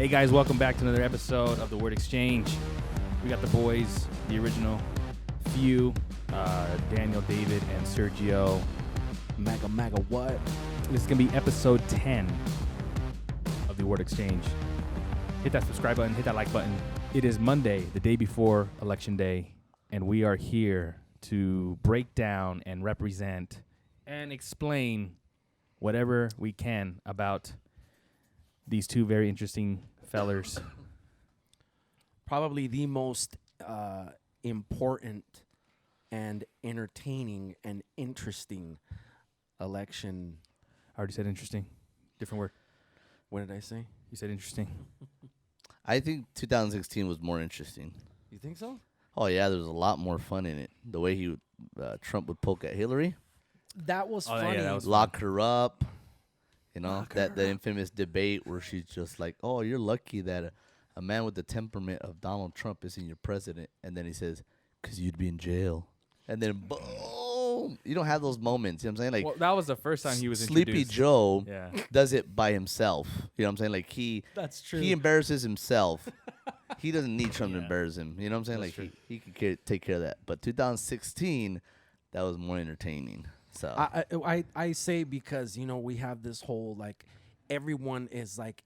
Hey guys, welcome back to another episode of the Word Exchange. We got the boys, the original few, Daniel, David, and Sergio. Maga what? This is going to be episode 10 of the Word Exchange. Hit that subscribe button, hit that like button. It is Monday, the day before Election Day, and we are here to break down and represent and explain whatever we can about these two very interesting fellers. Probably the most important and entertaining and interesting election. I already said interesting. Different word. What did I say? You said interesting. I think 2016 was more interesting. You think so? Oh, yeah, there was a lot more fun in it. The way Trump would poke at Hillary. That was Oh, yeah, funny. that was lock her up. You know, Lock her the infamous debate where she's just like, oh, you're lucky that a man with the temperament of Donald Trump isn't your president. And then he says, because you'd be in jail. And then, boom. You don't have those moments. You know what I'm saying? Like, well, that was the first time he was Sleepy introduced. Joe Yeah. does it by himself. You know what I'm saying? Like, That's true. he embarrasses himself. He doesn't need Trump to Yeah. embarrass him. You know what I'm saying? That's Like, he could take care of that. But 2016, that was more entertaining. So I say because, you know, we have this whole, like, everyone is, like,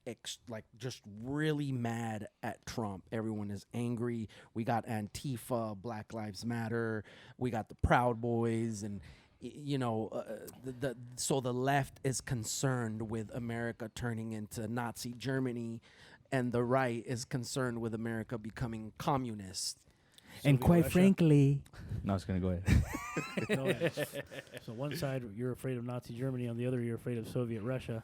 just really mad at Trump. Everyone is angry. We got Antifa, Black Lives Matter. We got the Proud Boys. And, you know, so the left is concerned with America turning into Nazi Germany, and the right is concerned with America becoming communist. And Soviet quite Russia. frankly, no, I was going to go ahead. No, so one side you're afraid of Nazi Germany, on the other you're afraid of Soviet Russia.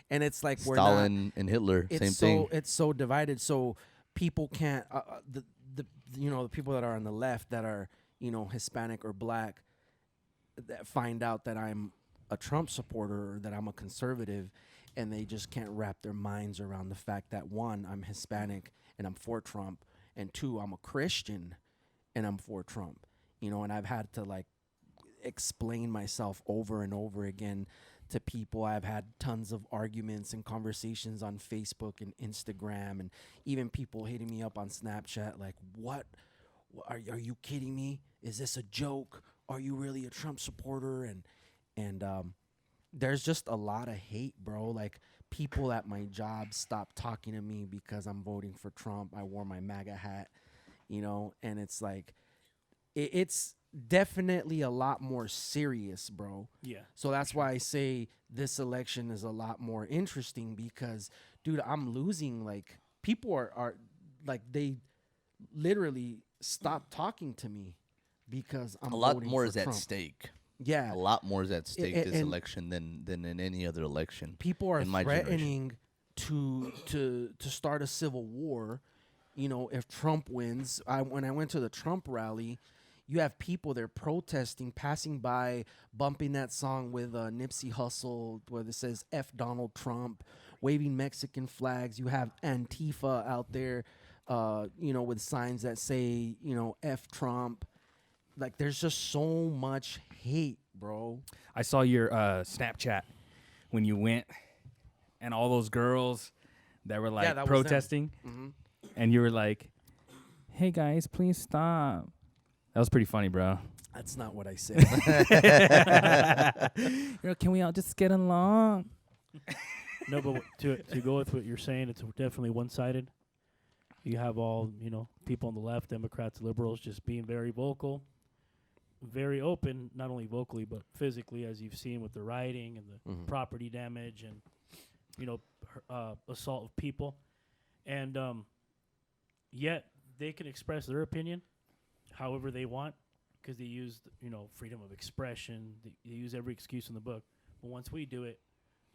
And it's like we're Stalin and Hitler, it's same so thing. it's so divided. So people can't the you know, the people that are on the left that are, you know, Hispanic or black that find out that I'm a Trump supporter or that I'm a conservative, and they just can't wrap their minds around the fact that, one, I'm Hispanic and I'm for Trump, and two, I'm a Christian and I'm for Trump. You know, and I've had to, like, explain myself over and over again to people. I've had tons of arguments and conversations on Facebook and Instagram, and even people hitting me up on Snapchat like, what are you kidding me? Is this a joke? Are you really a Trump supporter? And there's just a lot of hate, bro. Like, people at my job stopped talking to me because I'm voting for Trump. I wore my MAGA hat, you know, and it's like, it's definitely a lot more serious, bro. Yeah. So that's why I say this election is a lot more interesting because, dude, I'm losing. Like, people are like, they literally stopped talking to me because I'm A lot voting more for is at Trump. stake. Yeah. A lot more is at stake this and election than in any other election. People are in my generation. threatening to start a civil war. You know, if Trump wins, when I went to the Trump rally, you have people there protesting, passing by, bumping that song with Nipsey Hussle, where it says F Donald Trump, waving Mexican flags. You have Antifa out there, you know, with signs that say, you know, F Trump. Like, there's just so much hate, bro. I saw your Snapchat when you went, and all those girls that were like that was them. protesting, and you were like, "Hey guys, please stop." That was pretty funny, bro. That's not what I said. You're like, can we all just get along? No, but to go with what you're saying, it's definitely one-sided. You have all, you know, people on the left, Democrats, liberals, just being very vocal, very open, not only vocally but physically, as you've seen with the rioting and the property damage and, you know, assault of people. And yet they can express their opinion however they want because they use, you know, freedom of expression. They use every excuse in the book. But once we do it,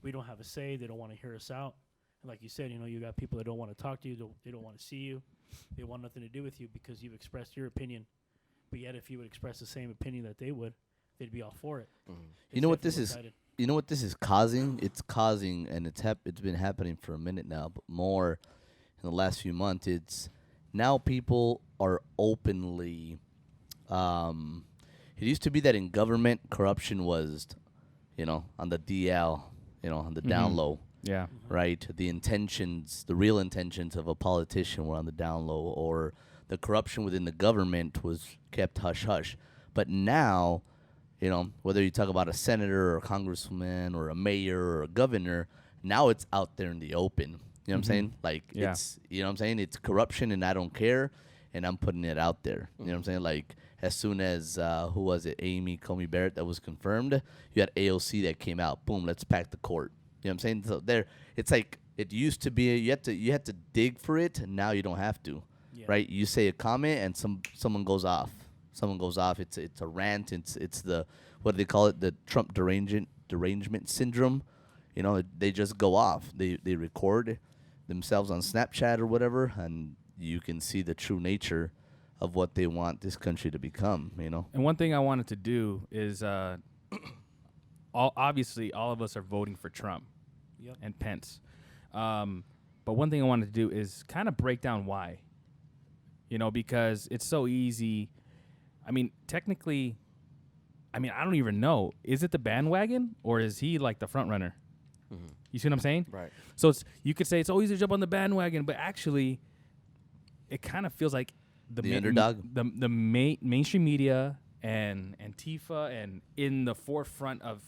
we don't have a say. They don't want to hear us out. And like you said, you know, you got people that don't want to talk to you. They don't want to see you. They want nothing to do with you because you've expressed your opinion. But yet if you would express the same opinion that they would, they'd be all for it. You know what this is? You know what this is causing? It's causing, and it's been happening for a minute now, but more in the last few months. It's now people are openly. It used to be that in government corruption was, on the DL, on the down low. Yeah. right? The intentions, the real intentions of a politician were on the down low, or the corruption within the government was kept hush hush. But now, you know, whether you talk about a senator or a congressman or a mayor or a governor, now it's out there in the open. You know what I'm saying? Like, Yeah. it's, you know what I'm saying? It's corruption and I don't care, and I'm putting it out there. You know what I'm saying? Like, as soon as, who was it, Amy Coney Barrett, that was confirmed, you had AOC that came out. Boom, let's pack the court. You know what I'm saying? So there, it's like, it used to be, you had to dig for it, and now you don't have to, right? You say a comment, and someone goes off. Someone goes off. It's a rant. It's the, what do they call it? The Trump derangement syndrome. You know, they just go off. They record themselves on Snapchat or whatever, and you can see the true nature of what they want this country to become. You know. And one thing I wanted to do is, obviously, all of us are voting for Trump and Pence. But one thing I wanted to do is kind of break down why. You know, because it's so easy. I mean, technically, I don't even know. Is it the bandwagon, or is he like the front runner? Mm-hmm. You see what I'm saying? Right. So you could say it's always to jump on the bandwagon, but actually, it kind of feels like The underdog? the mainstream media and Antifa and in the forefront of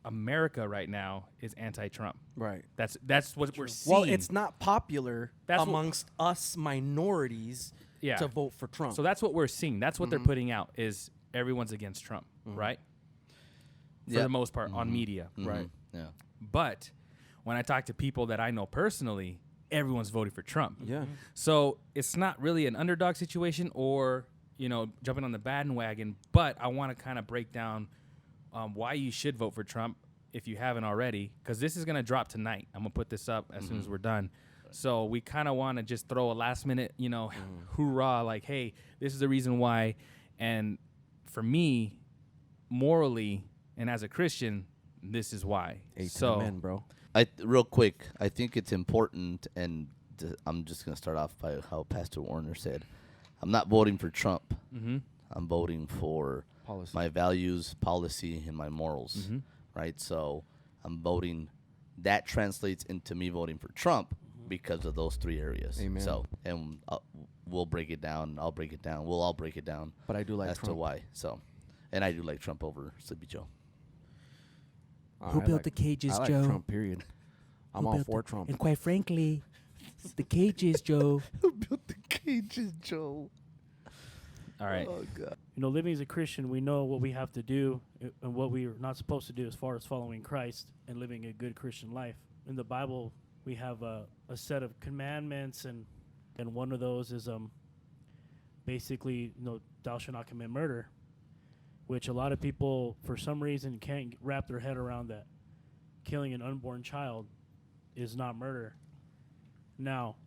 America right now is anti-Trump. Right. That's what we're seeing. Well, it's not popular That's amongst us minorities Yeah. to vote for Trump. So that's what we're seeing. That's what they're putting out is everyone's against Trump, right? For Yeah. the most part on media. Right. Yeah. But when I talk to people that I know personally, everyone's voting for Trump. Yeah. So it's not really an underdog situation or, you know, jumping on the bandwagon, but I want to kind of break down why you should vote for Trump if you haven't already, because this is going to drop tonight. I'm going to put this up as soon as we're done. So we kind of want to just throw a last minute, you know, hoorah, like, hey, this is the reason why. And for me, morally and as a Christian, this is why. Amen, bro. Real quick, I think it's important, and I'm just going to start off by how Pastor Warner said. I'm not voting for Trump. I'm voting for Policy. my values, policy, and my morals, right? So I'm voting. That translates into me voting for Trump because of those three areas. Amen. So, and we'll break it down. I'll break it down. We'll all break it down. But I do like as to Trump. why. So, and I do like Trump over Sleepy Joe. Who built the cages, Joe? I like Trump, period. I'm all for Trump. And quite frankly, the cages, Joe. Who built the cages, Joe? All right. Oh, God. You know, living as a Christian, we know what we have to do and what we are not supposed to do as far as following Christ and living a good Christian life. In the Bible, we have a set of commandments, and one of those is basically, you know, thou shalt not commit murder, which a lot of people, for some reason, can't wrap their head around that. Killing an unborn child is not murder. Now,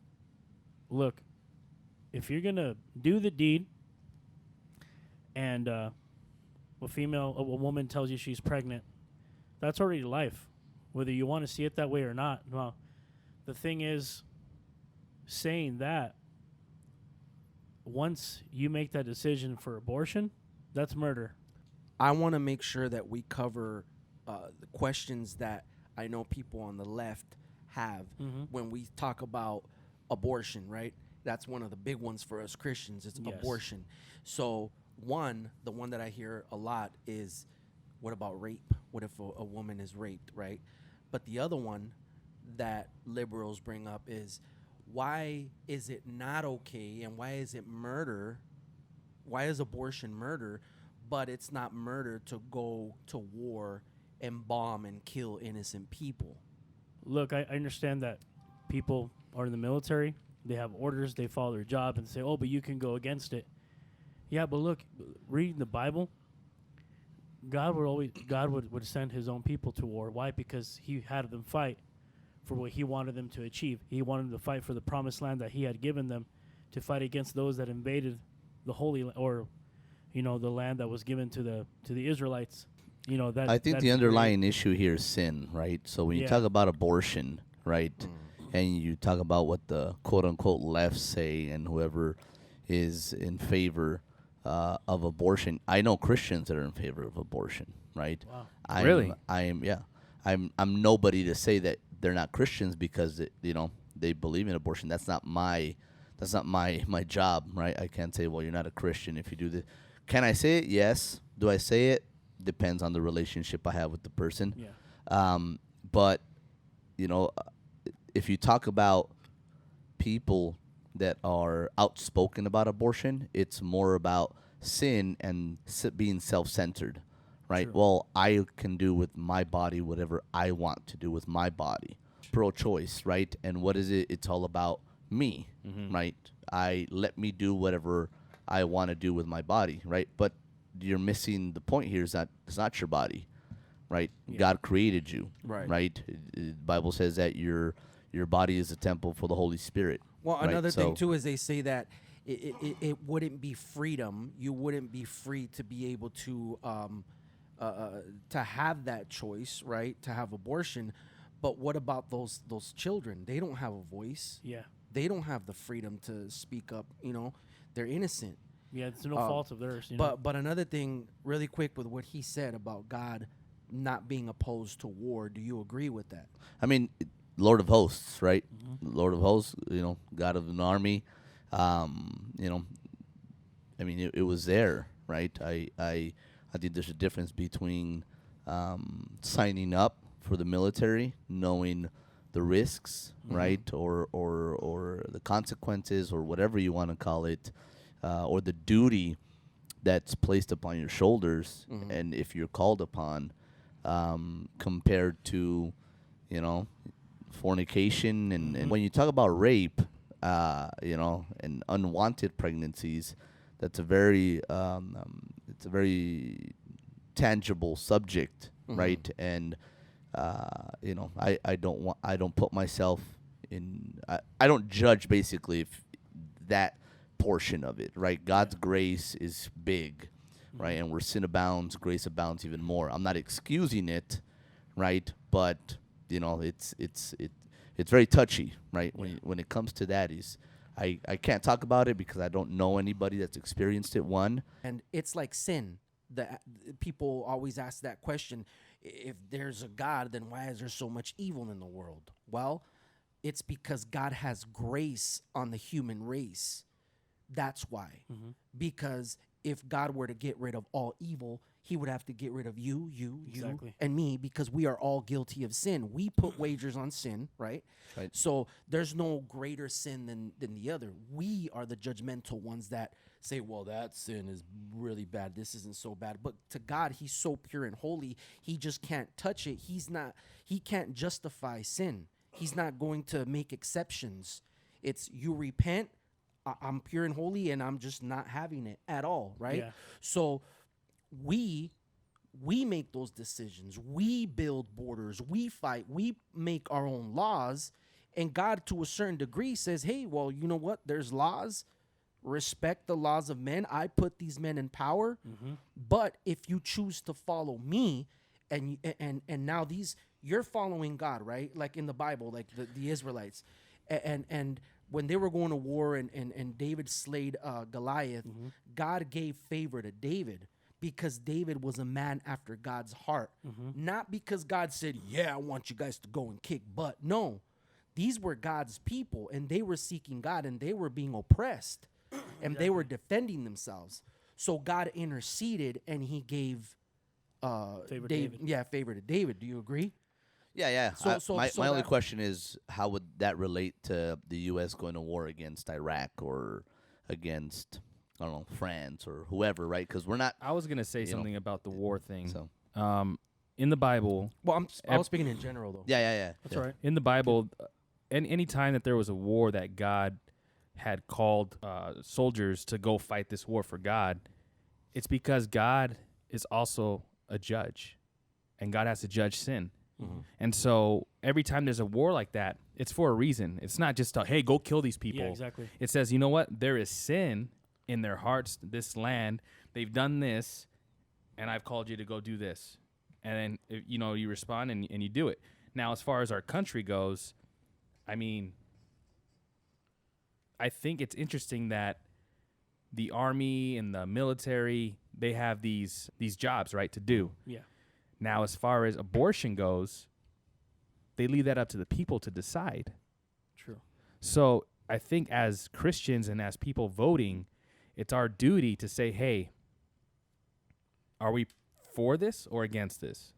look, if you're going to do the deed, and a woman tells you she's pregnant, that's already life, whether you want to see it that way or not. Well, the thing is, saying that, once you make that decision for abortion, that's murder. I want to make sure that we cover the questions that I know people on the left have when we talk about abortion, right? That's one of the big ones for us Christians. It's abortion. So the one that I hear a lot is, what about rape? What if a woman is raped, right? But the other one that liberals bring up is, why is it not okay, and why is it murder? Why is abortion murder, but it's not murder to go to war and bomb and kill innocent people? Look, I understand that people are in the military. They have orders. They follow their job and say, oh, but you can go against it. Yeah, but look, reading the Bible, God would send his own people to war. Why? Because he had them fight for what he wanted them to achieve. He wanted them to fight for the promised land that he had given them, to fight against those that invaded the holy, or, you know, the land that was given to the Israelites. You know, that I think the underlying issue here is sin, right? So when you talk about abortion, right, and you talk about what the quote unquote left say, and whoever is in favor of abortion, I know Christians that are in favor of abortion, right? Wow. I'm Really? I'm nobody to say that they're not Christians because they believe in abortion. That's not my job, right? I can't say, well, you're not a Christian if you do this. Can I say it? Yes. Do I say it? Depends on the relationship I have with the person. Yeah. But if you talk about people that are outspoken about abortion, it's more about sin and being self-centered, right? True. Well, I can do with my body whatever I want to do with my body. Pro-choice, right? And what is it? It's all about me, right? Let me do whatever I want to do with my body, right? But you're missing the point here is that it's not your body, right? Yeah. God created you, Right. right? The Bible says that your body is a temple for the Holy Spirit. Well, right? another thing So- too is they say that it wouldn't be freedom. You wouldn't be free to be able to have that choice, right? To have abortion. But what about those children? They don't have a voice. Yeah. They don't have the freedom to speak up. They're innocent. Yeah, it's no fault of theirs. You know? But another thing, really quick, with what he said about God not being opposed to war. Do you agree with that? I mean, Lord of hosts, right? Lord of hosts, God of an army. I mean, it was there, right? I think there's a difference between signing up for the military, knowing the risks, right, or the consequences, or whatever you want to call it, or the duty that's placed upon your shoulders, and if you're called upon, compared to, fornication, and when you talk about rape, and unwanted pregnancies, that's a very tangible subject, right? And I don't put myself in. I don't judge basically if that portion of it, right? God's grace is big, right? And where sin abounds, grace abounds even more. I'm not excusing it, right? But it's very touchy, right? When it comes to that, I can't talk about it because I don't know anybody that's experienced it. One, And it's like sin. People always ask that question. If there's a God, then why is there so much evil in the world? Well, it's because God has grace on the human race. That's why. Because if God were to get rid of all evil, he would have to get rid of you, Exactly. and me, because we are all guilty of sin. We put wagers on sin, right? Right. So there's no greater sin than the other. We are the judgmental ones that say, well, that sin is really bad. This isn't so bad. But to God, he's so pure and holy, he just can't touch it. He can't justify sin. He's not going to make exceptions. It's you repent, I'm pure and holy, and I'm just not having it at all, right? Yeah. So we make those decisions. We build borders. We fight. We make our own laws. And God, to a certain degree, says, hey, well, you know what? There's laws. Respect the laws of men. I put these men in power. But if you choose to follow me, and now you're following God, right? Like in the Bible, like the Israelites. And when they were going to war and David slayed Goliath, God gave favor to David because David was a man after God's heart. Not because God said, yeah, I want you guys to go and kick butt. No, these were God's people, and they were seeking God, and they were being oppressed, and they were defending themselves. So God interceded, and he gave Favor David. favor to David. Do you agree? Yeah. My only that- question is, how would that relate to the U.S. going to war against Iraq or against, I don't know, France or whoever, right? Because we're not. I was gonna say something about the war thing. So In the Bible, Well, I was speaking in general, though. yeah. That's all right. in the Bible, any time that there was a war that God had called soldiers to go fight this war for God, it's because God is also a judge, and God has to judge sin. And so every time there's a war like that, it's for a reason. It's not just hey, go kill these people. Yeah, exactly. It says, you know what? There is sin in their hearts, this land. They've done this, and I've called you to go do this. And then, you respond and you do it. Now, as far as our country goes, I mean, I think it's interesting that the army and the military, they have these jobs, right, to do. Yeah. Now, as far as abortion goes, they leave that up to the people to decide. True. So I think as Christians and as people voting, it's our duty to say, hey, are we for this or against this?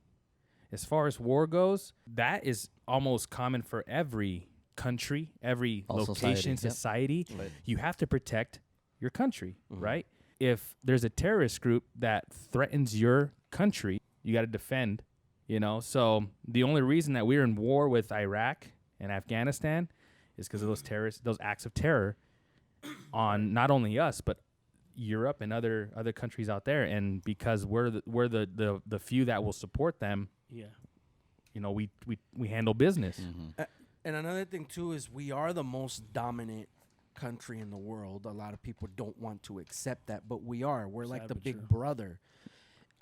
As far as war goes, that is almost common for every country, every All location, society, society. Right. You have to protect your country, Mhm. right? If there's a terrorist group that threatens your country, you got to defend, you know? So the only reason that we're in war with Iraq and Afghanistan is because of those terrorists, those acts of terror on not only us, but Europe and other countries out there. And because we're the few that will support them, Yeah. you know, we handle business. Mm-hmm. And another thing too is we are the most dominant country in the world. A lot of people don't want to accept that, but we are. We're like Sad the but big true. brother.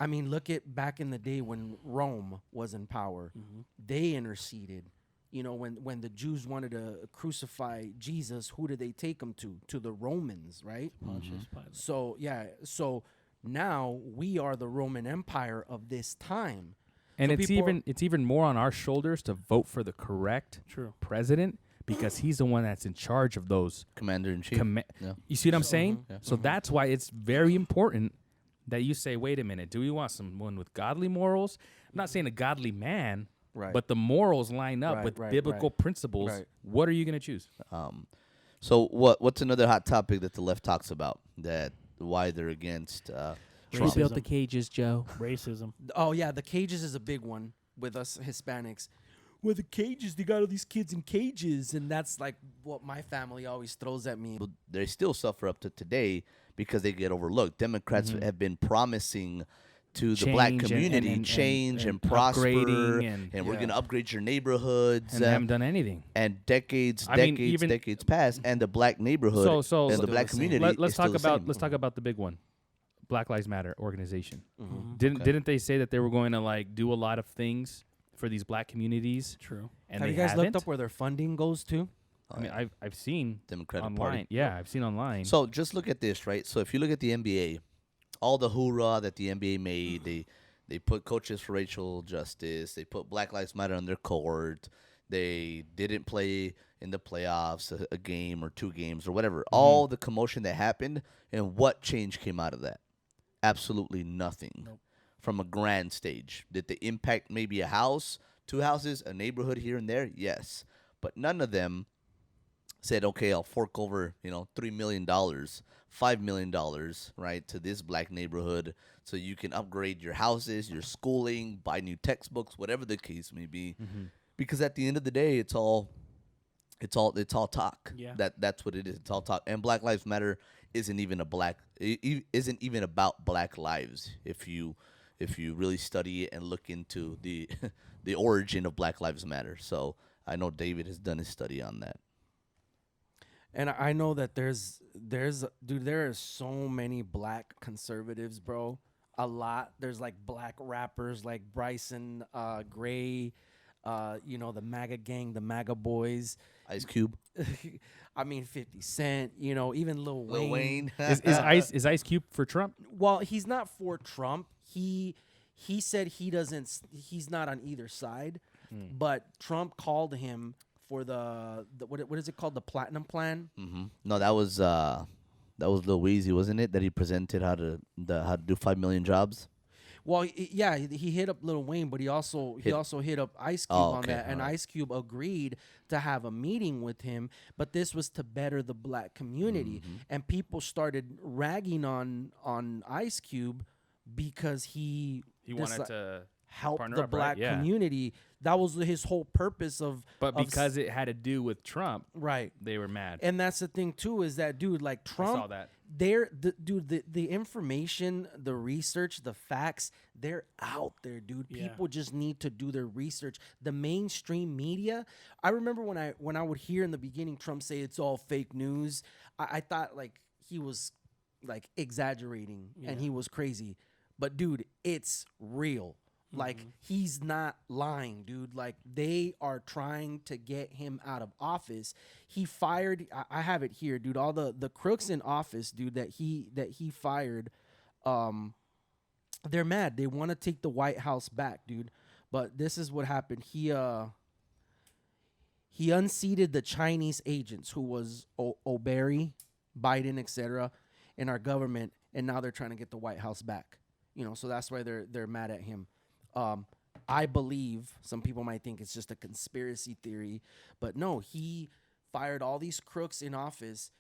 I mean, look at back in the day when Rome was in power. Mm-hmm. They interceded. You know, when the Jews wanted to crucify Jesus, who did they take him to? To the Romans, right? Pontius Pilate. So, yeah. So now we are the Roman Empire of this time. And So it's people are- it's even more on our shoulders to vote for the correct True. president because he's the one that's in charge of those. Commander-in-chief. You see what I'm saying? Mhm. Yeah. So that's why it's very important that you say, wait a minute, do we want someone with godly morals? I'm not saying a godly man, Right. but the morals line up Right, with right, biblical right. principles. Right. What are you going to choose? So what's another hot topic that the left talks about that why they're against Who Trump? built the cages, Joe? Racism. Oh yeah, the cages is a big one with us Hispanics. Well, the cages, they got all these kids in cages, and that's like what my family always throws at me. But they still suffer up to today because they get overlooked. Democrats have been promising to the black Change and- community and change and, and prosper, upgrading and, and- we're Yeah. going to upgrade your neighborhoods. And they haven't done anything. and decades, I mean, even- decades pass, and the black neighborhood So and the still black the same. community let's is still talk the about same. let's talk about the big one, Black Lives Matter organization. Mhm. Didn't they say that they were going to like do a lot of things for these black communities? True. And Have they you guys haven't? looked up where their funding goes to? I mean, I've seen Democratic online. Party. Yeah, I've seen online. So just look at this, right? So if you look at the NBA, all the hoorah that the NBA made, they put coaches for racial justice, they put Black Lives Matter on their court, they didn't play in the playoffs a game or two games or whatever. All the commotion that happened, and what change came out of that? Absolutely nothing. Nope. From a grand stage. Did they impact maybe a house, two houses, a neighborhood here and there? Yes. But none of them said, okay, I'll fork over, $3 million, $5 million, right, to this black neighborhood so you can upgrade your houses, your schooling, buy new textbooks, whatever the case may be. Because at the end of the day, it's all talk. Yeah. That's what it is. It's all talk. And Black Lives Matter isn't even isn't even about black lives if you really study it and look into the the origin of Black Lives Matter. So I know David has done his study on that. And I know that there's dude, there are so many black conservatives, bro. A lot. There's like black rappers like Bryson Gray, the MAGA gang, the MAGA boys. Ice Cube, I mean 50 Cent, even Lil Wayne. Is Ice Cube for Trump? Well, he's not for Trump. He said he's not on either side. But Trump called him for the what is it called, the Platinum Plan? No, that was Lil Weezy, wasn't it? That he presented how to do 5 million jobs. Well, yeah, he hit up Lil Wayne, but he also hit up Ice Cube on okay, that, and alright. Ice Cube agreed to have a meeting with him. But this was to better the black community, and people started ragging on Ice Cube because he wanted to help partner the up, right? black Yeah. community. That was his whole purpose of. But of because it had to do with Trump, right. they were mad. And that's the thing too, is that dude, like Trump, I saw that. the information, the research, the facts, they're out there, dude. Yeah. People just need to do their research. The mainstream media, I remember when I would hear in the beginning Trump say it's all fake news, I thought like he was like exaggerating and he was crazy. But dude, it's real. Like, he's not lying, dude. Like, they are trying to get him out of office. He fired, I have it here, dude. All the crooks in office, dude, that he fired, they're mad. They want to take the White House back, dude. But this is what happened. He unseated the Chinese agents who was O'Berry, Biden, etc., in our government, and now they're trying to get the White House back. So that's why they're mad at him. I believe some people might think it's just a conspiracy theory, but no, he fired all these crooks in office.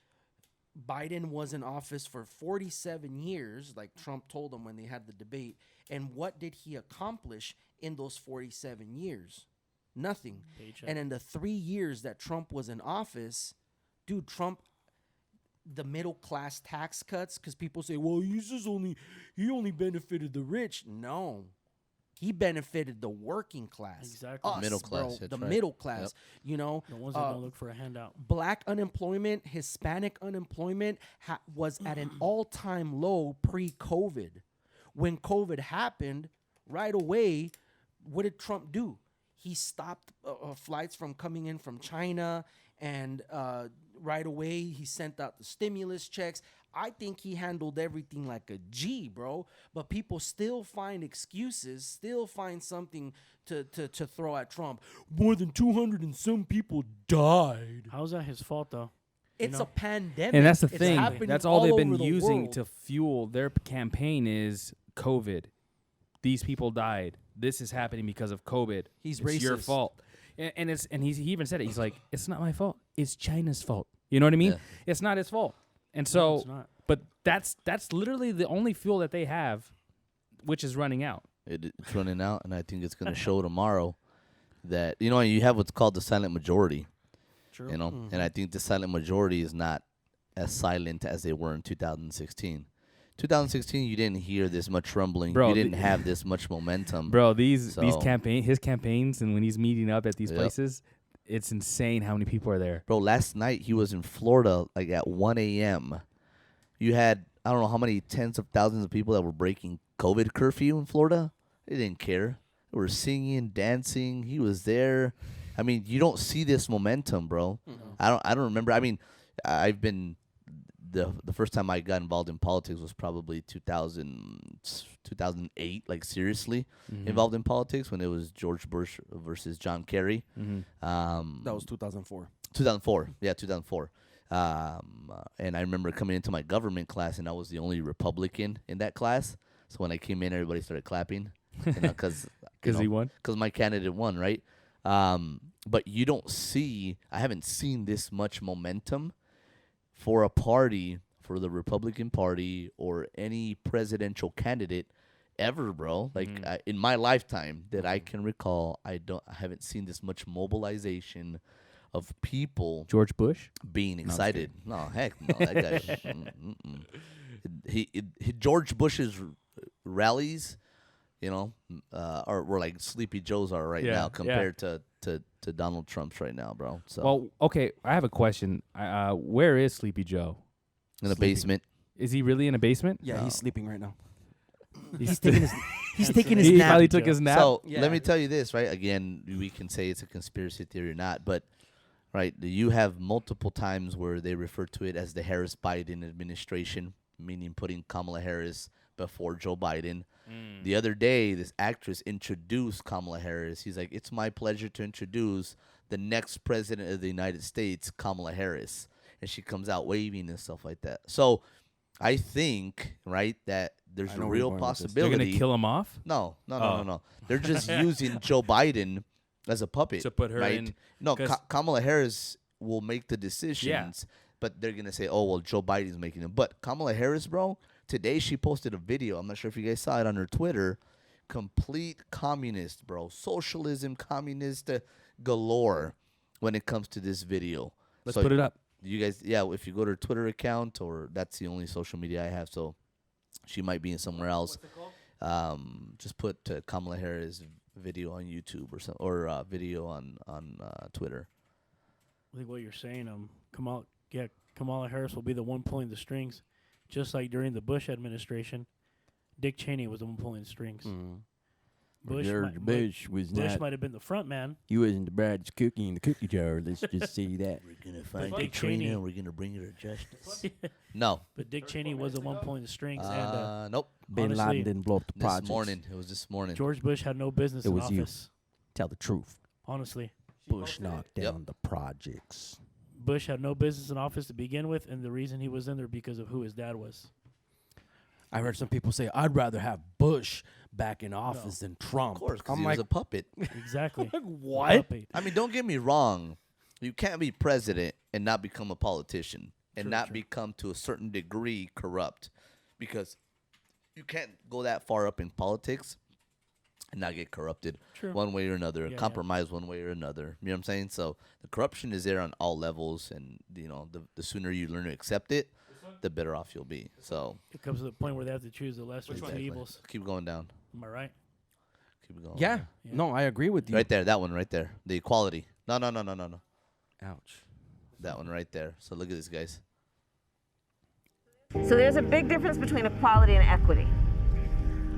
Biden was in office for 47 years, like Trump told him when they had the debate. And what did he accomplish in those 47 years? Nothing. Paycheck. And in the 3 years that Trump was in office, dude, the middle class tax cuts, because people say, well, he only benefited the rich. No. He benefited the working class. Exactly. Us, Middle class, bro. that's The right. middle class. Yep. The ones that don't look for a handout. Black unemployment, Hispanic unemployment was at an all-time low pre-COVID. When COVID happened, right away, what did Trump do? He stopped flights from coming in from China, and right away he sent out the stimulus checks. I think he handled everything like a G, bro. But people still find excuses, still find something to throw at Trump. More than 200 and some people died. How's that his fault, though? It's a pandemic. And that's the It's thing. happening That's all they've been over the using world. to fuel their campaign is COVID. These people died. This is happening because of COVID. He's it's your racist. fault. And he even said it. He's like, it's not my fault. It's China's fault. You know what I mean? Yeah. It's not his fault. And No, so, it's not. but that's literally the only fuel that they have, which is running out. It's running out, and I think it's going to show tomorrow that, you have what's called the silent majority, True. and I think the silent majority is not as silent as they were in 2016. 2016, you didn't hear this much rumbling. Bro, you didn't have this much momentum. Bro, his So- campaigns, and when he's meeting up at these Yep. places, it's insane how many people are there. Bro, last night he was in Florida like at 1 a.m. You had, I don't know how many tens of thousands of people that were breaking COVID curfew in Florida. They didn't care. They were singing, dancing. He was there. I mean, you don't see this momentum, bro. I don't remember. I mean, I've been the first time I got involved in politics was probably 2008, like seriously involved in politics, when it was George Bush versus John Kerry. That was 2004. 2004. Yeah, 2004. And I remember coming into my government class, and I was the only Republican in that class. So when I came in, everybody started clapping, because He won? because my candidate won, right? But you don't see. I haven't seen this much momentum for a party, for the Republican Party or any presidential candidate ever, bro. Like in my lifetime that I can recall, I haven't seen this much mobilization of people George Bush? being excited. No, heck no, that guy. He George Bush's rallies, were like Sleepy Joe's are right Yeah, now yeah. compared to Donald Trump's right now, bro. So Well, okay, I have a question. Where is Sleepy Joe? in the sleeping. basement. Is he really in a basement? Yeah, No. he's sleeping right now. He's taking his He nap. probably took his nap. So Yeah. let me tell you this, right? Again, we can say it's a conspiracy theory or not, but right, you have multiple times where they refer to it as the Harris-Biden administration, meaning putting Kamala Harris before Joe Biden. The other day, this actress introduced Kamala Harris. He's like, "It's my pleasure to introduce the next president of the United States, Kamala Harris," and she comes out waving and stuff like that. So I think, right, that there's I a know where you're real going with this. They're possibility. going to kill him off? No. Oh. They're just using Joe Biden as a puppet To put her right? in- No, 'cause- Kamala Harris will make the decisions, but they're gonna say, "Oh, well, Joe Biden's making them." But Kamala Harris, bro, today she posted a video. I'm not sure if you guys saw it on her Twitter. Complete communist, bro. Socialism, communist galore when it comes to this video. Let's So put it up. you guys, if you go to her Twitter account, or that's the only social media I have, so she might be in somewhere else. Just put Kamala Harris video on YouTube or video on Twitter. I think what you're saying, Kamala Harris will be the one pulling the strings, just like during the Bush administration, Dick Cheney was the one pulling the strings. Bush George Bush was not. might have been the front man. He wasn't the brightest cookie in the cookie jar. Let's just say that. We're gonna find Dick Katrina Cheney- and we're gonna bring her to justice. No. But Dick Cheney was the one pulling the strings, and Nope. Bin Honestly, Laden didn't blow up the This projects. morning. It was this morning. George Bush had no business It in was you. office. Tell the truth. Honestly, Bush knocked down the projects. Bush had no business in office to begin with, and the reason he was in there because of who his dad was. I heard some people say, I'd rather have Bush back in office than Trump. Of course, because I'm he like, was a puppet. Exactly. what? I mean, don't get me wrong. You can't be president and not become a politician and not become, to a certain degree, corrupt. Because you can't go that far up in politics and not get corrupted one way or another, compromise one way or another. You know what I'm saying? So the corruption is there on all levels, and the sooner you learn to accept it, the better off you'll be. So It comes to the point where they have to choose the lesser of two evils. keep going down. Am I right? Keep going. Yeah. No, I agree with you. Right there, that one right there. The equality. No. Ouch. That one right there. So look at this, guys. So there's a big difference between equality and equity.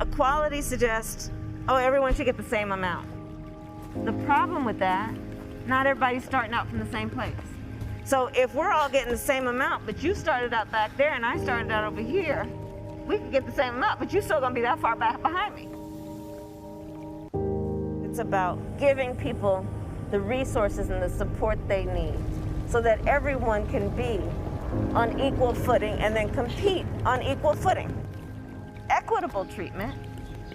Equality suggests, everyone should get the same amount. The problem with that, not everybody's starting out from the same place. So if we're all getting the same amount, but you started out back there and I started out over here, we can get the same amount, but you're still gonna be that far back behind me. It's about giving people the resources and the support they need so that everyone can be on equal footing and then compete on equal footing. Equitable treatment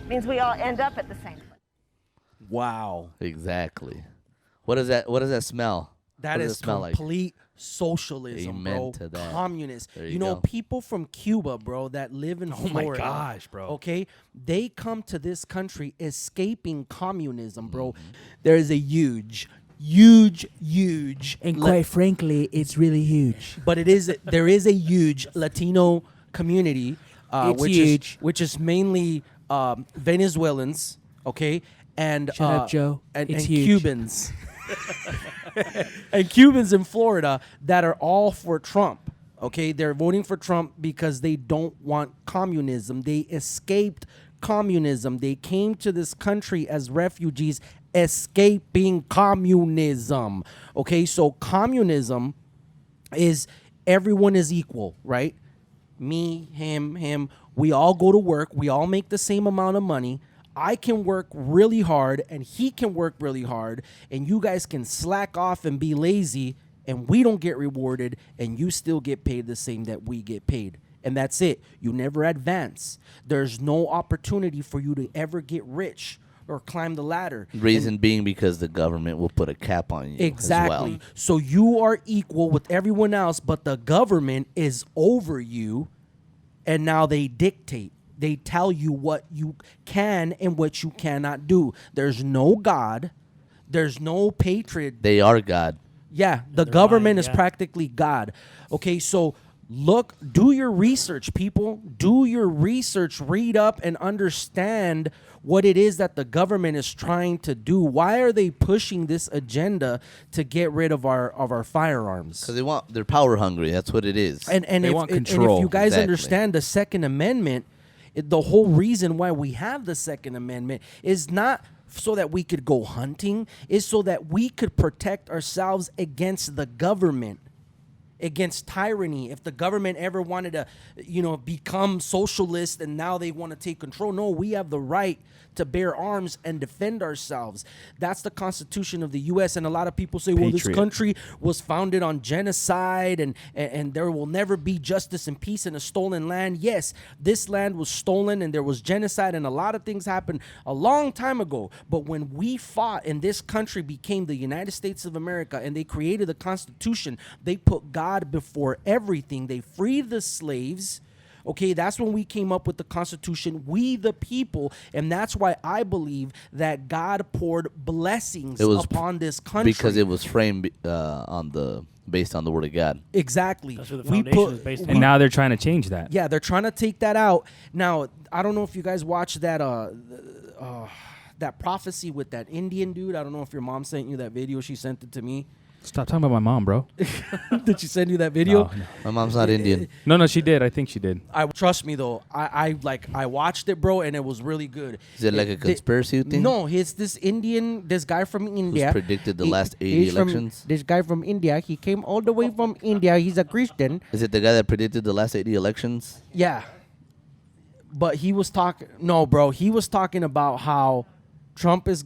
means we all end up at the same place. Wow. Exactly. What does that smell? That What does is it smell like? complete socialism, Amen bro. to that. Communist. There You you know, go. people from Cuba, bro, that live in Oh my Florida. gosh, bro. Okay? They come to this country escaping communism, bro. Mm-hmm. There is a huge And quite frankly, it's really huge. but there is a huge Latino community, It's huge. which is mainly Venezuelans, okay, and Shut up, Joe. and It's huge. Cubans, and Cubans in Florida that are all for Trump. Okay, they're voting for Trump because they don't want communism. They escaped communism. They came to this country as refugees, escaping communism. Okay, so communism is everyone is equal, right? Me, him. We all go to work. We all make the same amount of money. I can work really hard and he can work really hard, and you guys can slack off and be lazy, and we don't get rewarded, and you still get paid the same that we get paid. And that's it. You never advance. There's no opportunity for you to ever get rich or climb the ladder. Reason being because the government will put a cap on you. Exactly. As well. So you are equal with everyone else, but the government is over you, and now they dictate. They tell you what you can and what you cannot do. There's no God. There's no patriot. They are God. Yeah, the They're government lying, is yeah. practically God. Okay, so do your research, people. Do your research. Read up and understand what it is that the government is trying to do. Why are they pushing this agenda to get rid of our firearms? Because they're power hungry. That's what it is. And They want and if control. you guys Exactly. understand the Second Amendment, the whole reason why we have the Second Amendment is not so that we could go hunting, is so that we could protect ourselves against the government, against tyranny. If the government ever wanted to, become socialist and now they want to take control, no, we have the right to bear arms and defend ourselves. That's the Constitution of the U.S. And a lot of people say, well, this Patriot. country was founded on genocide and there will never be justice and peace in a stolen land. Yes, this land was stolen and there was genocide and a lot of things happened a long time ago. But when we fought and this country became the United States of America and they created the Constitution, they put God before everything. They freed the slaves. Okay, that's when we came up with the Constitution, we the people, and that's why I believe that God poured blessings upon this country. Because it was framed based on the Word of God. Exactly. That's where the foundation is based And now they're trying to change that. Yeah, they're trying to take that out. Now, I don't know if you guys watched that that prophecy with that Indian dude. I don't know if your mom sent you that video. She sent it to me. Stop talking about my mom, bro. Did she send you that video? No. My mom's not Indian. No, she did. I think she did. Trust me though. I watched it, bro, and it was really good. Is it like a conspiracy thing? No, it's this guy from India. predicted the last 80 elections? This guy from India. He came all the way from India. He's a Christian. Is it the guy that predicted the last 80 elections? Yeah. But he was talking. No, bro. He was talking about how Trump is.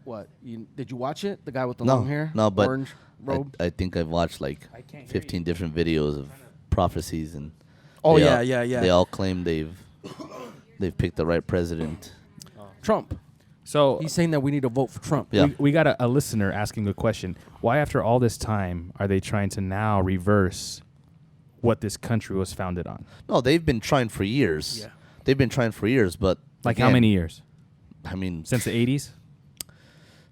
What? Did you watch it? The guy with the No, long hair? no, but Orange robe? I think I've watched like 15 different videos of prophecies, and Oh, they yeah, all- yeah. They all claim they've picked the right president. Trump. So He's saying that we need to vote for Trump. Yeah. we got a listener asking a question. Why, after all this time, are they trying to now reverse what this country was founded on? No, they've been trying for years. Yeah. They've been trying for years, but Like how again, many years? I mean, Since the 80s?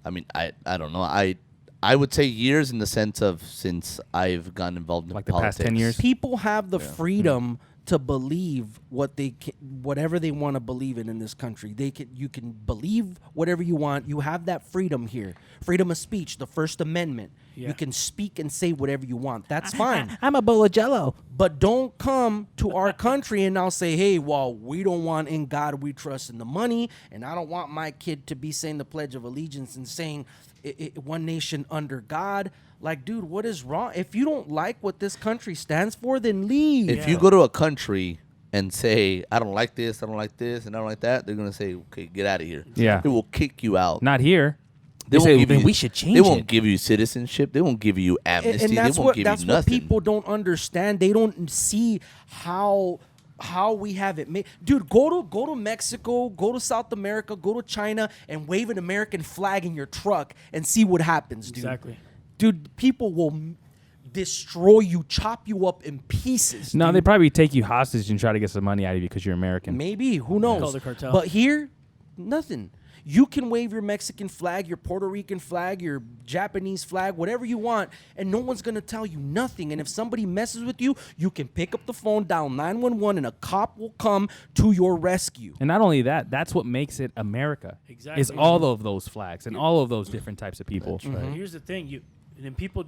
I don't know. I would say years in the sense of since I've gotten involved in Like the politics. past 10 years? People have the freedom to believe whatever they want to believe in this country. You can believe whatever you want. You have that freedom here. Freedom of speech, the First Amendment. Yeah. You can speak and say whatever you want. That's fine. I'm a bowl of Jello. But don't come to our country and now say, hey, well, we don't want in God we trust in the money, and I don't want my kid to be saying the Pledge of Allegiance and saying one nation under God. Like, dude, what is wrong? If you don't like what this country stands for, then leave. If you go to a country and say, I don't like this, I don't like this, and I don't like that, they're going to say, okay, get out of here. Yeah. They will kick you out. Not here. They say, won't give "Then you, we should change They won't it." give you citizenship. They won't give you amnesty. And that's they won't what give that's you what nothing. people don't understand. They don't see how we have it made. Dude, go to Mexico, go to South America, go to China, and wave an American flag in your truck and see what happens, dude. Exactly. Dude, people will destroy you, chop you up in pieces. No, dude. they probably take you hostage and try to get some money out of you because you're American. Maybe, who knows? Call the cartel. But here, nothing. You can wave your Mexican flag, your Puerto Rican flag, your Japanese flag, whatever you want, and no one's going to tell you nothing. And if somebody messes with you, you can pick up the phone, dial 911, and a cop will come to your rescue. And not only that, that's what makes it America. Exactly. Is all of those flags and all of those different types of people. And here's the thing, and people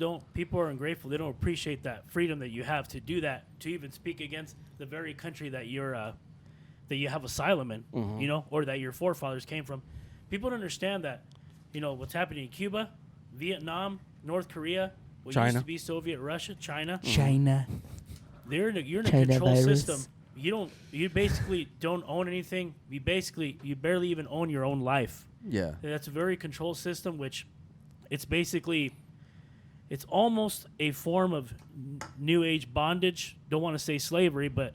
are ungrateful. They don't appreciate that freedom that you have to do that, to even speak against the very country that that you have asylum in, or that your forefathers came from. People don't understand that, what's happening in Cuba, Vietnam, North Korea, what China. used to be Soviet Russia, China. China. You're in a China control virus. system. You basically don't own anything. You barely even own your own life. Yeah. And that's a very controlled system, which it's almost a form of new age bondage. Don't want to say slavery, but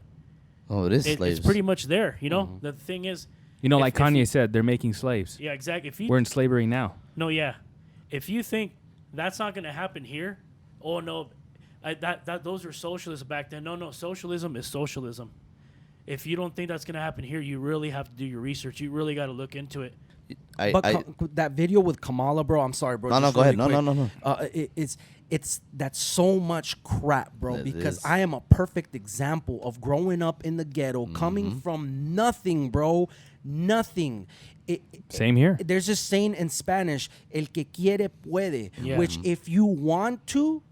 Oh, it is slaves. it's pretty much there. The thing is, Like if Kanye you- said, they're making slaves. yeah, exactly. We're in slavery now. No, yeah. If you think that's not going to happen here, oh no, those were socialists back then. No, socialism is socialism. If you don't think that's going to happen here, you really have to do your research. You really got to look into it. But that video with Kamala, bro, I'm sorry, bro. No, just go ahead. really No, quick. no. That's so much crap, bro, It because is. I am a perfect example of growing up in the ghetto, coming from nothing, bro. Nothing. Same here. There's this saying in Spanish, el que quiere puede, Yeah. which if you want to,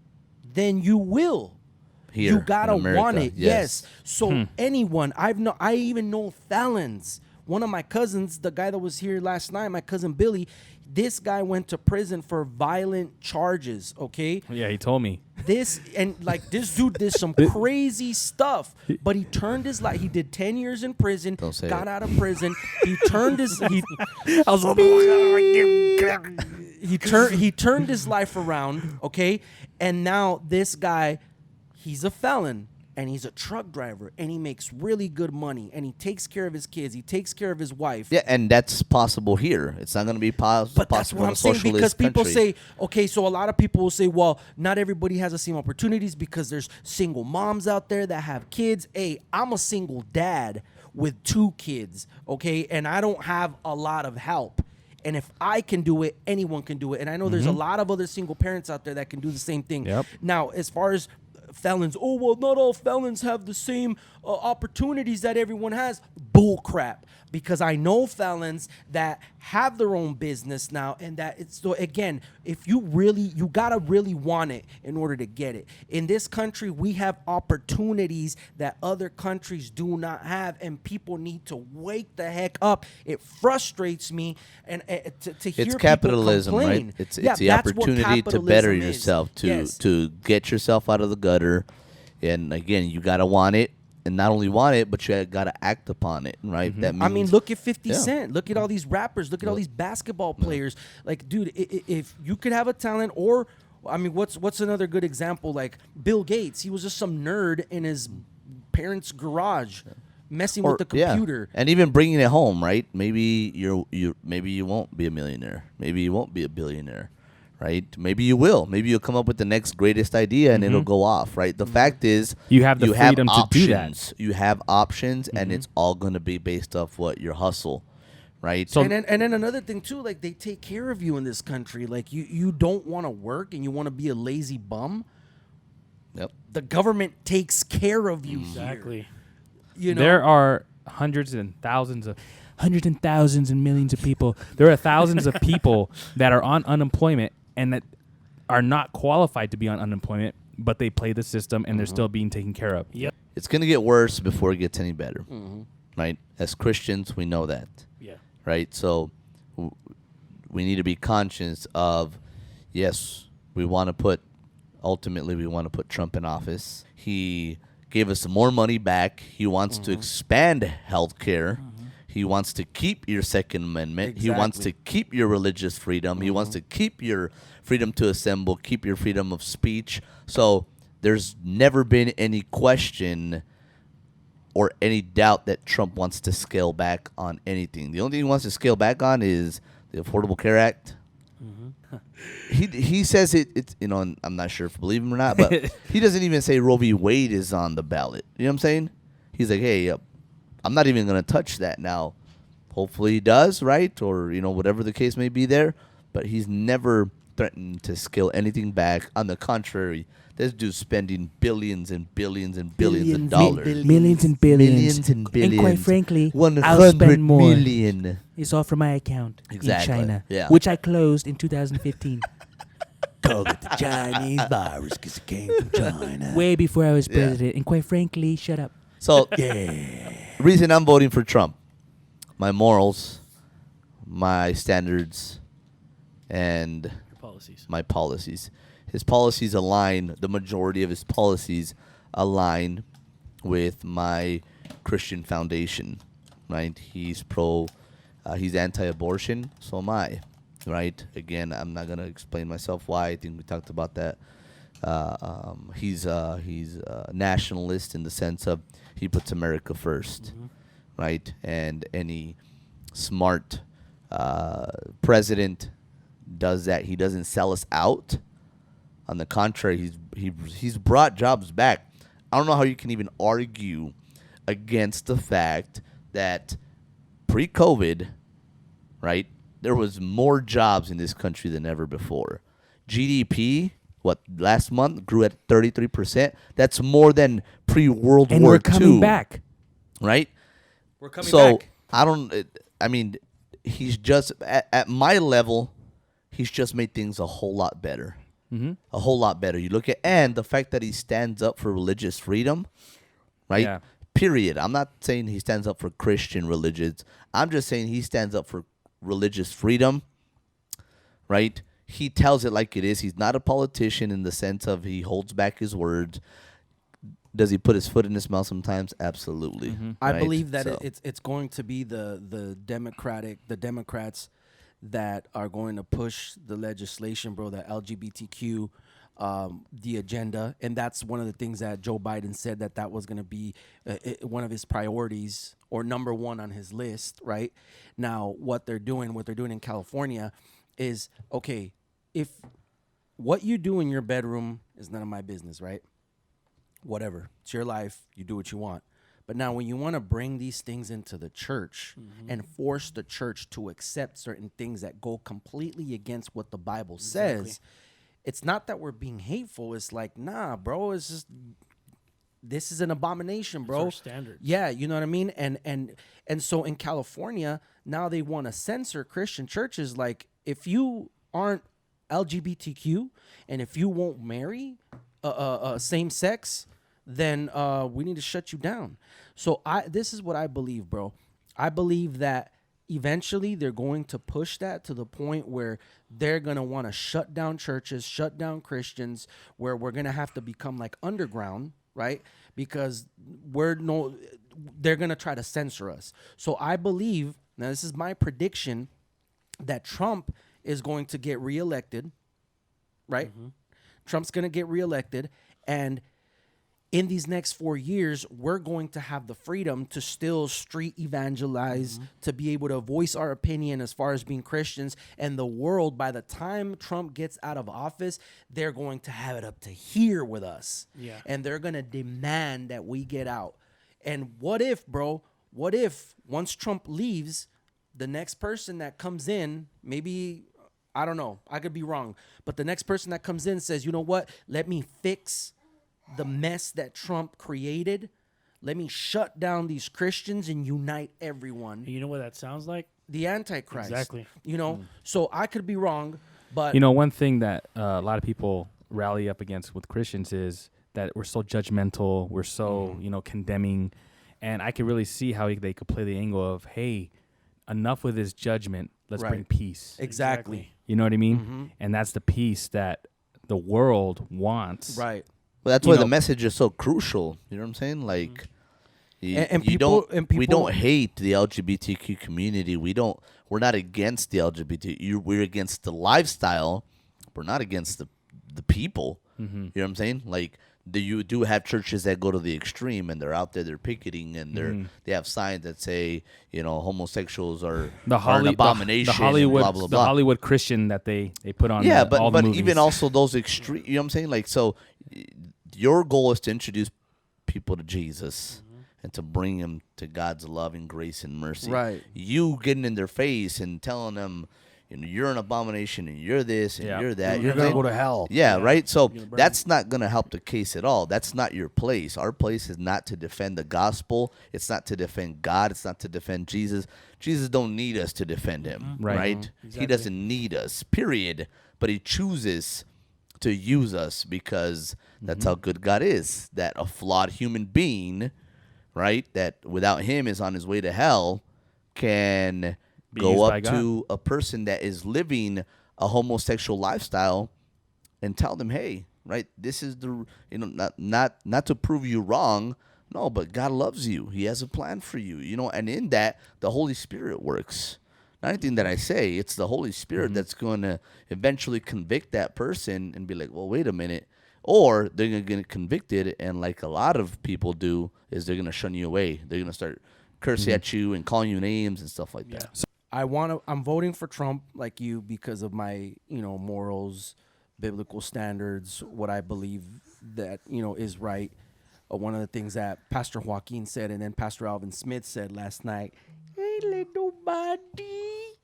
then you will. Here You in gotta America, want it, yes. So anyone, I even know felons. One of my cousins, the guy that was here last night, my cousin Billy, this guy went to prison for violent charges. Okay, Yeah, he told me. this dude did some crazy stuff, but he turned his life. He did 10 years in prison, Don't say got it. out of prison. He turned his he turned his life around, okay? And now this guy, he's a felon and he's a truck driver and he makes really good money and he takes care of his kids, he takes care of his wife. Yeah, and that's possible here. It's not going to be possible. But that's what in I'm a saying, socialist because people country. say, okay, so a lot of people will say, well, not everybody has the same opportunities because there's single moms out there that have kids. Hey, I'm a single dad with 2 kids, okay, and I don't have a lot of help. And if I can do it, anyone can do it. And I know there's a lot of other single parents out there that can do the same thing. Yep. Now, as far as felons, oh, well, not all felons have the same opportunities that everyone has. Bull crap. Because I know felons that have their own business now, and that it's, so again, if you gotta really want it in order to get it. In this country, we have opportunities that other countries do not have, and people need to wake the heck up. It frustrates me and to hear It's people capitalism, right? complain. It's Yeah, the that's what opportunity to better capitalism is. yourself, Yes. to get yourself out of the gutter. And again, you gotta want it. and not only want it, but you got to act upon it, right? That means, I mean, look at 50 Yeah. Cent. Look at all these rappers. Look at all these basketball players. Like, dude, if you could have a talent, or I mean, what's another good example? Like Bill Gates. He was just some nerd in his parents' garage, messing with the computer. and even bringing it home, right? Maybe maybe you won't be a millionaire. Maybe you won't be a billionaire, right? Maybe you will. Maybe you'll come up with the next greatest idea and it'll go off, right? The fact is, You have the freedom to do that. options. You have options, and it's all going to be based off what your hustle, right? So- And then another thing too, like they take care of you in this country. Like you don't want to work and you want to be a lazy bum. Yep. The government takes care of you. Exactly. Here, you know. There are hundreds and thousands and millions of people. There are thousands of people that are on unemployment and that are not qualified to be on unemployment, but they play the system and they're still being taken care of. Yep. It's going to get worse before it gets any better, right? As Christians, we know that. Yeah. Right? So we need to be conscious of, yes, ultimately we want to put Trump in office. He gave us more money back. He wants to expand health care. He wants to keep your Second Amendment. He wants to keep your religious freedom. He wants to keep your freedom to assemble, keep your freedom of speech. So there's never been any question or any doubt that Trump wants to scale back on anything. The only thing he wants to scale back on is the Affordable Care Act. He says it's and I'm not sure if I believe him or not, but he doesn't even say Roe v. Wade is on the ballot. You know what I'm saying? He's like, hey, I'm not even going to touch that now. Hopefully he does, right? Or, whatever the case may be there. But he's never threatened to scale anything back. On the contrary, this dude's spending billions and billions and billions of dollars. Millions and billions. Millions and billions. And quite frankly, 100 I'll spend more. million. It's all from my account Exactly. in China, Yeah. which I closed in 2015, Call it the Chinese virus because it came from China. way before I was Yeah. president. And quite frankly, shut up. So, Yeah. reason I'm voting for Trump, my morals, my standards, and Your policies. my policies. His policies align, the majority of his policies align with my Christian foundation, right? He's he's anti-abortion, so am I, right? Again, I'm not going to explain myself why. I think we talked about that. He's a nationalist in the sense of he puts America first, right? And any smart president does that. He doesn't sell us out. On the contrary, he's brought jobs back. I don't know how you can even argue against the fact that pre-COVID, right, there was more jobs in this country than ever before. GDP, last month grew at 33%. That's more than pre-World And War we're coming II, back. right? We're coming So back. I mean, he's just at my level. He's just made things a whole lot better. A whole lot better. You look at and the fact that he stands up for religious freedom, right? Yeah. Period. I'm not saying he stands up for Christian religions. I'm just saying he stands up for religious freedom, right? He tells it like it is. He's not a politician in the sense of he holds back his words. Does he put his foot in his mouth sometimes? Absolutely. I right? believe that So- it's going to be the Democrats that are going to push the legislation, bro, that LGBTQ, the agenda, and that's one of the things that Joe Biden said that was going to be one of his priorities or number one on his list. Right now, what they're doing in California is okay. If what you do in your bedroom is none of my business, right? Whatever, it's your life. You do what you want. But now when you want to bring these things into the church and force the church to accept certain things that go completely against what the Bible says, it's not that we're being hateful. It's like, nah, bro, it's just this is an abomination, bro. our standards. Yeah, you know what I mean? And so in California, now they want to censor Christian churches. Like, if you aren't LGBTQ and if you won't marry same sex, then we need to shut you down. So this is what I believe, bro. I believe that eventually they're going to push that to the point where they're going to want to shut down churches, shut down Christians, where we're going to have to become like underground, right? Because they're gonna try to censor us. So I believe, now this is my prediction, that Trump is going to get reelected, right? Trump's gonna get reelected, and in these next 4 years, we're going to have the freedom to still street evangelize, to be able to voice our opinion as far as being Christians. And the world, by the time Trump gets out of office, they're going to have it up to here with us. Yeah. And they're going to demand that we get out. And what if, bro, what if once Trump leaves, the next person that comes in, maybe, I don't know, I could be wrong, but the next person that comes in says, you know what, let me fix the mess that Trump created. Let me shut down these Christians and unite everyone. You know what that sounds like? The Antichrist. Exactly. You know, so I could be wrong, but You know, one thing that a lot of people rally up against with Christians is that we're so judgmental, we're so, condemning, and I could really see how they could play the angle of, hey, enough with this judgment, let's bring peace. exactly. You know what I mean? And that's the peace that the world wants. Right. Well, that's why the message is so crucial. You know what I'm saying? Like, And we people- don't hate the LGBTQ community. We're not against the LGBT. We're against the lifestyle. We're not against the people. You know what I'm saying? Like, you do have churches that go to the extreme, and they're out there, they're picketing, and they have signs that say, homosexuals are an abomination. The Hollywood, blah blah blah. the Hollywood Christian that they put on. Yeah, all the but movies. even also those extreme. You know what I'm saying? Like, so your goal is to introduce people to Jesus and to bring them to God's love and grace and mercy. Right. You getting in their face and telling them, you're an abomination and you're this and you're that. You're going to go to hell. Yeah, right? So that's not going to help the case at all. That's not your place. Our place is not to defend the gospel. It's not to defend God. It's not to defend Jesus. Jesus don't need us to defend him, right? He doesn't need us, period. But he chooses to use us because that's how good God is. That a flawed human being, right, that without him is on his way to hell, can go up to a person that is living a homosexual lifestyle and tell them, hey, right, this is the, not to prove you wrong, no, but God loves you. He has a plan for you, and in that, the Holy Spirit works. Not anything that I say, it's the Holy Spirit that's going to eventually convict that person and be like, well, wait a minute. Or they're going to get convicted, and like a lot of people do, is they're going to shun you away. They're going to start cursing at you and calling you names and stuff like that. I'm voting for Trump like you because of my, morals, biblical standards, what I believe that, is right. One of the things that Pastor Joaquin said and then Pastor Alvin Smith said last night, hey, little buddy.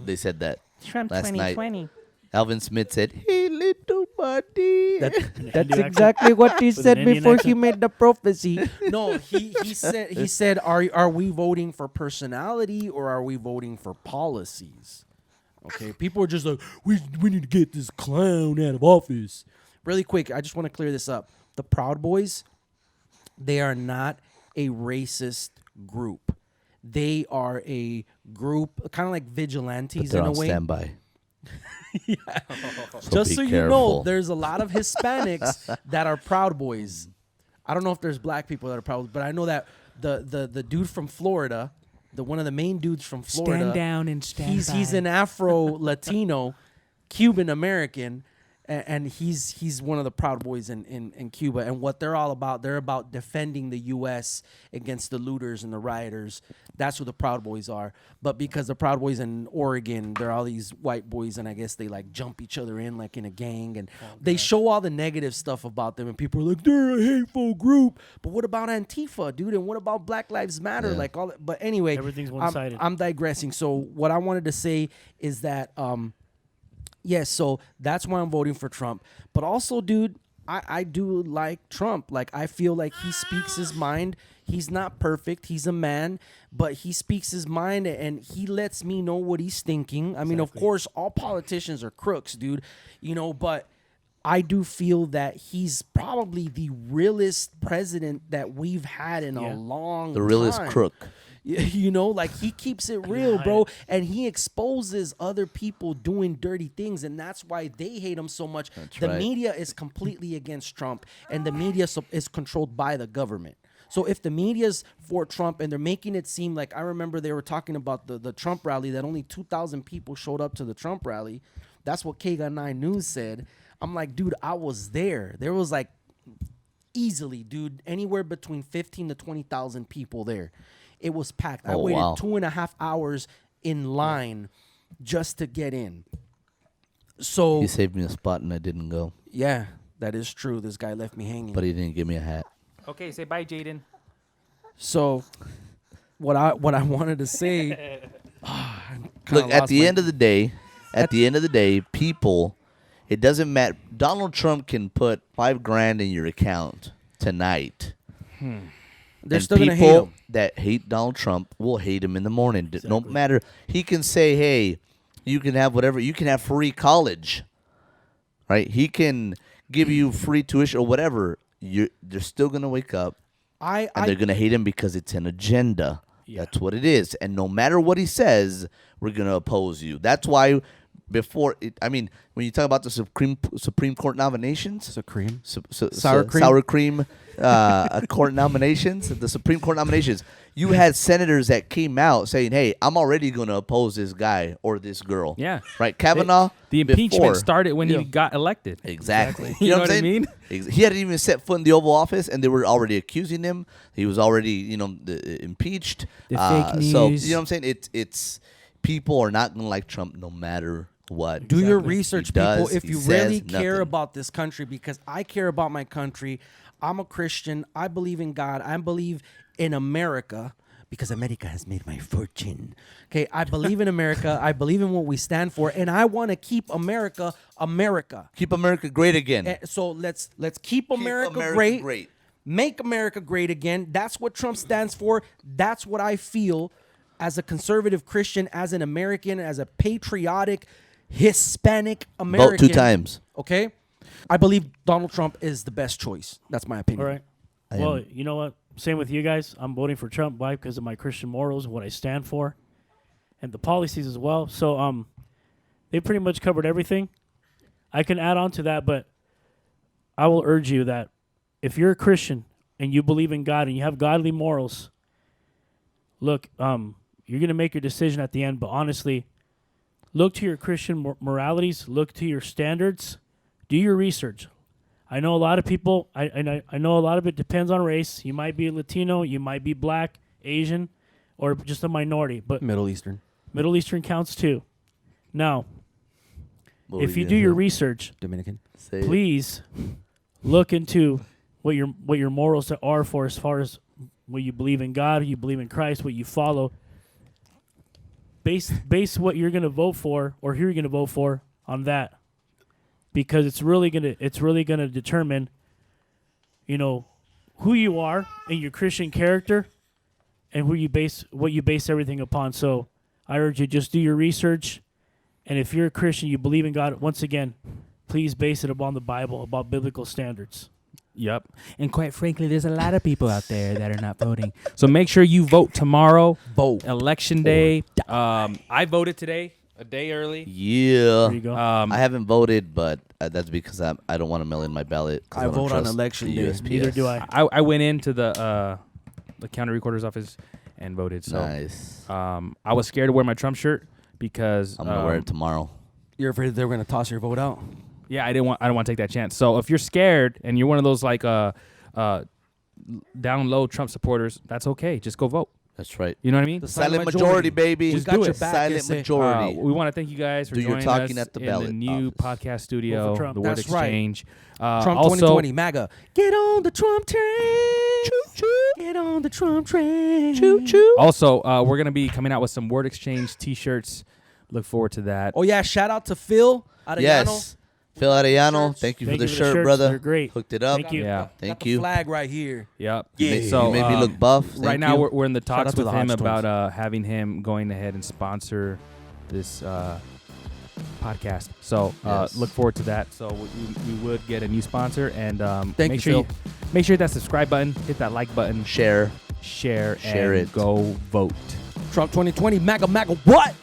They said that Trump last 2020. night. Alvin Smith said, hey, little buddy. That's exactly what he said Indian before he accent? made the prophecy. No, he said, are we voting for personality or are we voting for policies? Okay, people are just like, we need to get this clown out of office. Really quick, I just want to clear this up. The Proud Boys, they are not a racist group. They are a group, kind of like vigilantes They're in a on way. standby. Just so be you know, careful. there's a lot of Hispanics that are Proud Boys. I don't know if there's black people that are Proud, but I know that the dude from Florida, one of the main dudes from Florida, Stand down and stand he's by. an Afro Latino, Cuban American, and he's one of the Proud Boys in Cuba. And what they're all about, they're about defending the U.S. against the looters and the rioters. That's who the Proud Boys are. But because the Proud Boys in Oregon, they're all these white boys, and I guess they like jump each other in like in a gang, and they show all the negative stuff about them, and people are like, they're a hateful group. But what about Antifa, dude? And what about Black Lives Matter? Yeah. Like all that. But anyway, Everything's one-sided. I'm digressing. So what I wanted to say is that yes, so that's why I'm voting for Trump. But also, dude, I do like Trump. Like, I feel like he speaks his mind. He's not perfect. He's a man, but he speaks his mind, and he lets me know what he's thinking. I mean, of course, all politicians are crooks, dude, but I do feel that he's probably the realest president that we've had in a long time. The realest crook. You know, like he keeps it real, bro, and he exposes other people doing dirty things, and that's why they hate him so much. The media is completely against Trump, and the media is controlled by the government. So if the media's for Trump and they're making it seem like, I remember they were talking about the Trump rally, that only 2,000 people showed up to the Trump rally. That's what KGUN9 News said. I'm like, dude, I was there. There was like easily, dude, anywhere between 15 to 20,000 people there. It was packed. I waited 2.5 hours in line just to get in. So he saved me a spot and I didn't go. Yeah, that is true. This guy left me hanging. But he didn't give me a hat. Okay, say bye, Jaden. So what I wanted to say. Look, at the end of the day, people, it doesn't matter. Donald Trump can put $5,000 in your account tonight. They're still gonna hate him. That hate Donald Trump will hate him in the morning. Exactly. No matter. He can say, "Hey, you can have whatever. You can have free college." Right? He can give you free tuition or whatever. They're still gonna wake up, and they're gonna hate him because it's an agenda. Yeah. That's what it is. And no matter what he says, we're gonna oppose you. That's why. When you talk about the Supreme Court nominations, sour cream court nominations, the Supreme Court nominations, you had senators that came out saying, "Hey, I'm already going to oppose this guy or this girl." Yeah, right. Kavanaugh. The impeachment started when he got elected. Exactly. You know what I mean? He hadn't even set foot in the Oval Office, and they were already accusing him. He was already, impeached. The fake news. So you know what I'm saying? It's people are not going to like Trump no matter what. Do your research, people, if you really care about this country, because I care about my country. I'm a Christian. I believe in God. I believe in America because America has made my fortune. Okay, I believe in America. I believe in what we stand for, and I want to keep America, America. Keep America great again. So let's keep America great. Make America great again. That's what Trump stands for. That's what I feel as a conservative Christian, as an American, as a patriotic Hispanic American. Vote 2 times. Okay? I believe Donald Trump is the best choice. That's my opinion. All right. Well, you know what? Same with you guys. I'm voting for Trump. Why? Because of my Christian morals, what I stand for, and the policies as well. So they pretty much covered everything. I can add on to that, but I will urge you that if you're a Christian and you believe in God and you have godly morals, look, you're going to make your decision at the end, but honestly, look to your Christian moralities, look to your standards, do your research. I know a lot of people, I know a lot of it depends on race. You might be Latino, you might be black, Asian, or just a minority. But Middle Eastern. Middle Eastern counts too. Now, if you do your research, Dominican, please look into what your morals are for as far as what you believe in God, you believe in Christ, what you follow. Base what you're gonna vote for or who you're gonna vote for on that, because it's really gonna determine, who you are and your Christian character, and what you base everything upon. So I urge you, just do your research, and if you're a Christian, you believe in God, once again, please base it upon the Bible, about biblical standards. Yep. And quite frankly, there's a lot of people out there that are not voting. So make sure you vote tomorrow. Vote. Election day. I voted today, a day early. Yeah. There you go. I haven't voted, but that's because I don't want to mail in my ballot. I vote on election day. Neither do I. I went into the county recorder's office and voted. So nice. I was scared to wear my Trump shirt because I'm gonna wear it tomorrow. You're afraid they're gonna toss your vote out? Yeah, I don't want to take that chance. So if you're scared and you're one of those down low Trump supporters, that's okay. Just go vote. That's right. You know what I mean? The silent majority, baby. Just do it. Silent majority. We want to thank you guys for joining us in the new podcast studio, the Word Exchange. Trump 2020, MAGA. Get on the Trump train. Choo-choo. Get on the Trump train. Choo-choo. Also, we're going to be coming out with some Word Exchange T-shirts. Look forward to that. Oh, yeah. Shout out to Phil Arellano. Yes. Phil Arellano, thank you for the shirt, brother. They're great. Hooked it up. Thank you. Yeah. Got the flag right here. Yep. Yeah. So you made me look buff. Right now, we're in the Shout out talks to with the him Hot about having him going ahead and sponsor this podcast. So Yes. look forward to that. So we would get a new sponsor, and Thank make you, sure Phil. make sure you hit that subscribe button, hit that like button, share. share Share and it. go vote. Trump 2020, MAGA, what?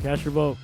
Cast your vote.